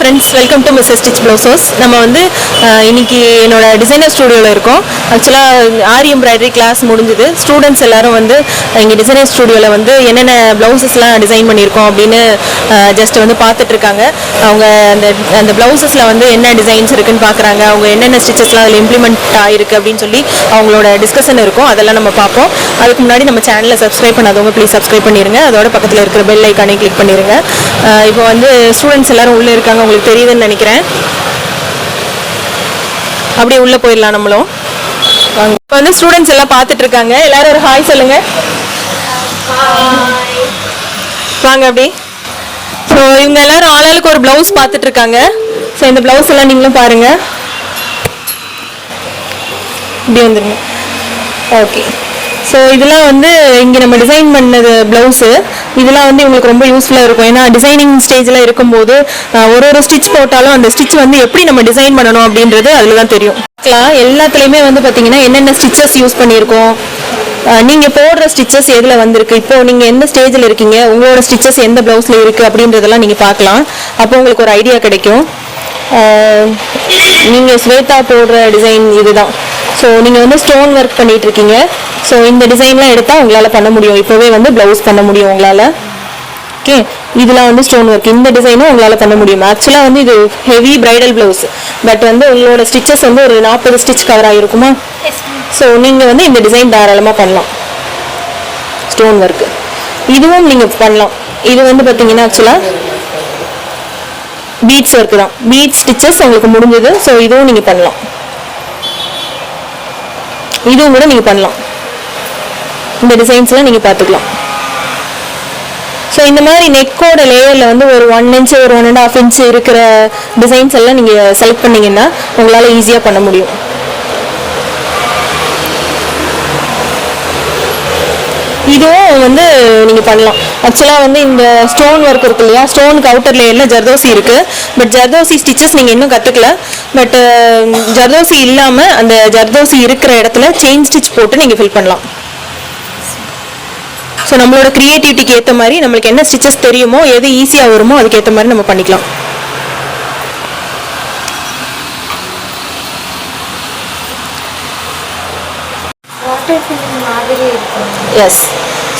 friends, welcome to Mrs. Stitch Blouses. நம்ம வந்து இன்னைக்கு என்னோட டிசைனர் ஸ்டுடியோல இருக்கோம். ஆக்சுவலா ஆரி எம்ப்ராய்டரி கிளாஸ் முடிஞ்சது. ஸ்டூடண்ட்ஸ் எல்லாரும் வந்து இங்க டிசைனர் ஸ்டுடியோல வந்து என்னென்ன பிளவுசஸ்லாம் டிசைன் பண்ணியிருக்கோம் அப்படின்னு ஜஸ்ட் வந்து பார்த்துட்டு இருக்காங்க. அவங்க அந்த பிளவுசஸ்ல வந்து என்ன டிசைன்ஸ் இருக்குன்னு பார்க்குறாங்க, அவங்க என்னென்ன ஸ்டிச்சஸ்லாம் அதில் இம்ப்ளிமெண்ட் ஆயிருக்கு அப்படின்னு சொல்லி அவங்களோட டிஸ்கஷன் இருக்கும். அதெல்லாம் நம்ம பார்ப்போம். அதுக்கு முன்னாடி நம்ம சேனலை சப்ஸ்கிரைப் பண்ணாதவங்க ப்ளீஸ் சப்ஸ்கிரைப் பண்ணிடுங்க. அதோட பக்கத்தில் இருக்கிற பெல் ஐக்கானே கிளிக் பண்ணிடுங்க. இப்போ வந்து ஸ்டூடெண்ட்ஸ் எல்லாரும் உள்ளே இருக்காங்க, உங்களுக்கு தெரியுதுன்னு நினைக்கிறேன். அப்படியே உள்ளே போயிடலாம் நம்மளும். இப்போ வந்து ஸ்டூடெண்ட்ஸ் எல்லாம் பார்த்துட்டு இருக்காங்க. எல்லாரும் ஒரு ஹாய் சொல்லுங்க. வாங்க அப்படி. ஸோ இவங்க எல்லாரும் ஆளாளுக்கு ஒரு பிளவுஸ் பார்த்துட்டு இருக்காங்க. ஸோ இந்த பிளவுஸ் எல்லாம் நீங்களும் பாருங்க. இப்படி வந்துருங்க. ஓகே. ஸோ இதெல்லாம் வந்து இங்கே நம்ம டிசைன் பண்ணது ப்ளவுஸு. இதெல்லாம் வந்து இவங்களுக்கு ரொம்ப யூஸ்ஃபுல்லாக இருக்கும். ஏன்னா டிசைனிங் ஸ்டேஜில் இருக்கும்போது ஒரு ஸ்டிச் போட்டாலும் அந்த ஸ்டிச் வந்து எப்படி நம்ம டிசைன் பண்ணணும் அப்படின்றது அதில் தான் தெரியும். எல்லாத்துலேயுமே வந்து பார்த்தீங்கன்னா என்னென்ன ஸ்டிச்சஸ் யூஸ் பண்ணியிருக்கோம், நீங்கள் போடுற ஸ்டிச்சஸ் எதில் வந்திருக்கு, இப்போது நீங்கள் எந்த ஸ்டேஜில் இருக்கீங்க, உங்களோட ஸ்டிச்சஸ் எந்த ப்ளவுஸில் இருக்குது அப்படின்றதெல்லாம் நீங்கள் பார்க்கலாம். அப்போ உங்களுக்கு ஒரு ஐடியா கிடைக்கும். நீங்கள் ஸ்வேதா போடுற டிசைன் இதுதான். ஸோ நீங்கள் வந்து ஸ்டோன் ஒர்க் பண்ணிட்டு இருக்கீங்க. ஸோ இந்த டிசைன்லாம் எடுத்தால் உங்களால் பண்ண முடியும். இப்போவே வந்து ப்ளவுஸ் பண்ண முடியும் உங்களால். ஓகே, இதெல்லாம் வந்து ஸ்டோன் ஒர்க். இந்த டிசைனும் உங்களால் பண்ண முடியும். ஆக்சுவலாக வந்து இது ஹெவி பிரைடல் ப்ளவுஸ். பட் வந்து உங்களோட ஸ்டிச்சஸ் வந்து ஒரு 40 ஸ்டிச் கவர் ஆகிருக்குமா. ஸோ நீங்கள் வந்து இந்த டிசைன் தாராளமாக பண்ணலாம். ஸ்டோன் ஒர்க்கு இதுவும் நீங்கள் பண்ணலாம். இது வந்து பார்த்தீங்கன்னா ஆக்சுவலாக பீட்ஸ் ஒர்க்கு தான். பீட்ஸ் ஸ்டிச்சஸ் உங்களுக்கு முடிஞ்சது. ஸோ இதுவும் நீங்கள் பண்ணலாம். இதுவும் கூட நீங்கள் பண்ணலாம். இந்த டிசைன்ஸ்லாம் நீங்கள் பார்த்துக்கலாம். ஸோ இந்த மாதிரி நெக்கோட லேயரில் வந்து ஒரு 1 inch ஒரு 1.5 inch இருக்கிற டிசைன்ஸ் எல்லாம் நீங்கள் செலக்ட் பண்ணிங்கன்னா உங்களால் ஈஸியாக பண்ண முடியும். இதுவும் வந்து நீங்கள் பண்ணலாம். ஆக்சுவலாக வந்து இந்த ஸ்டோன் ஒர்க் இருக்கு இல்லையா, ஸ்டோனுக்கு அவுட்டர் லேயரில் ஜர்தோசி இருக்குது. பட் ஜர்தோசி ஸ்டிச்சஸ் நீங்கள் இன்னும் கற்றுக்கல. பட் ஜர்தோசி இல்லாமல் அந்த ஜர்தோசி இருக்கிற இடத்துல செயின் ஸ்டிச் போட்டு நீங்கள் ஃபில் பண்ணலாம். ஸோ நம்மளோட க்ரியேட்டிவிட்டிக்கு ஏற்ற மாதிரி நம்மளுக்கு என்ன ஸ்டிச்சஸ் தெரியுமோ, எது ஈஸியாக வருமோ அதுக்கேற்ற மாதிரி நம்ம பண்ணிக்கலாம். எஸ்.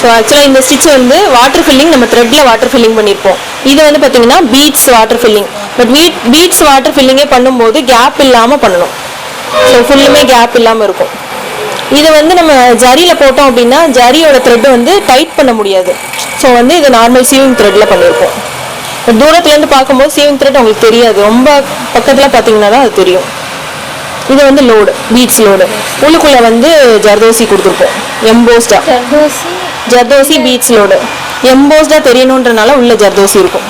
ஸோ ஆக்சுவலாக இந்த ஸ்டிச் வந்து வாட்டர் ஃபில்லிங், நம்ம த்ரெட்டில் வாட்டர் ஃபில்லிங் பண்ணியிருப்போம். இது வந்து பார்த்தீங்கன்னா beads water filling. But beads water ஃபில்லிங்கே பண்ணும்போது கேப் இல்லாமல் பண்ணணும். ஸோ ஃபுல்லுமே கேப் இல்லாமல் இருக்கும். இது வந்து நம்ம ஜரியில் போட்டோம் அப்படின்னா ஜரியோட த்ரெட்டு வந்து டைட் பண்ண முடியாது. ஸோ வந்து இது நார்மல் சீவிங் த்ரெட்டில் பண்ணியிருப்போம். தூரத்துலேருந்து பார்க்கும்போது சீவிங் த்ரெட் உங்களுக்கு தெரியாது, ரொம்ப பக்கத்தில் பார்த்தீங்கன்னா தான் அது தெரியும். இது வந்து லோடு, பீட்ஸ் லோடு. உள்ளுக்குள்ளே வந்து ஜர்தோசி கொடுத்துருப்போம் எம்போஸ்டா. ஜர்தோசி பீட்ஸ் லோடு எம்போஸ்டா தெரியணுன்றனால உள்ள ஜர்தோசி இருக்கும்.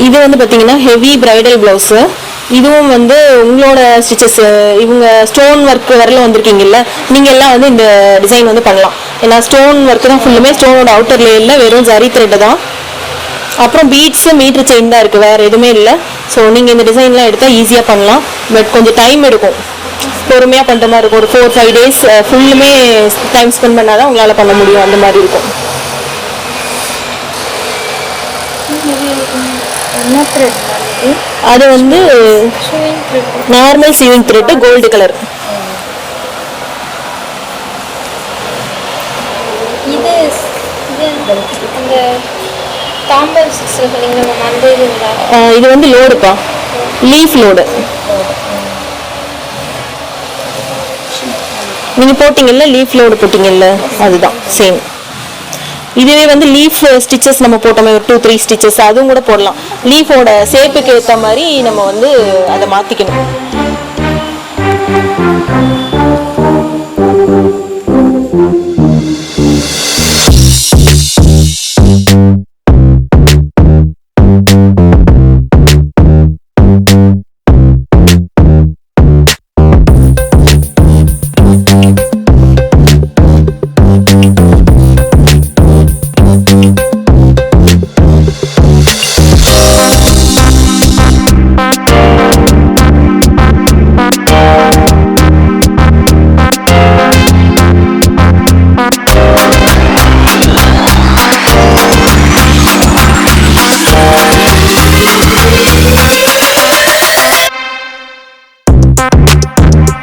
இது வந்து பார்த்தீங்கன்னா ஹெவி பிரைடல் ப்ளவுஸு. இதுவும் வந்து உங்களோட ஸ்டிச்சஸ், இவங்க ஸ்டோன் ஒர்க் வரல வந்திருக்கீங்கல்ல, நீங்கள் எல்லாம் வந்து இந்த டிசைன் வந்து பண்ணலாம். ஏன்னா ஸ்டோன் ஒர்க்கு தான் ஃபுல்லுமே. ஸ்டோனோட அவுட்டர் லேயரில் வெறும் ஜரி த்ரெட்டு தான். அப்புறம் பீட்ஸு மீட்ரு செயின் தான் இருக்குது, வேறு எதுவுமே இல்லை. ஸோ நீங்கள் இந்த டிசைன்லாம் எடுத்தால் ஈஸியாக பண்ணலாம். பட் கொஞ்சம் டைம் எடுக்கும், பொறுமையாக பண்ணுற மாதிரி இருக்கும். ஒரு 4-5 days ஃபுல்லுமே டைம் ஸ்பெண்ட் பண்ணால் தான் உங்களால் பண்ண முடியும். அந்த மாதிரி இருக்கும். அது வந்து நார்மல் சீவிங் த்ரெட், கோல்டு கலர். இது வந்து லோடுப்பா, லீஃப் லோடு. நீங்க போட்டீங்கல்ல, லீஃப் லோடு போட்டீங்கல்ல, அதுதான் சேம். இதுவே வந்து லீஃப் ஸ்டிச்சஸ் நம்ம போட்டோமே ஒரு 2-3 ஸ்டிச்சஸ் அதுவும் கூட போடலாம். லீஃபோட ஷேப்புக்கு ஏற்ற மாதிரி நம்ம வந்து அதை மாற்றிக்கணும்.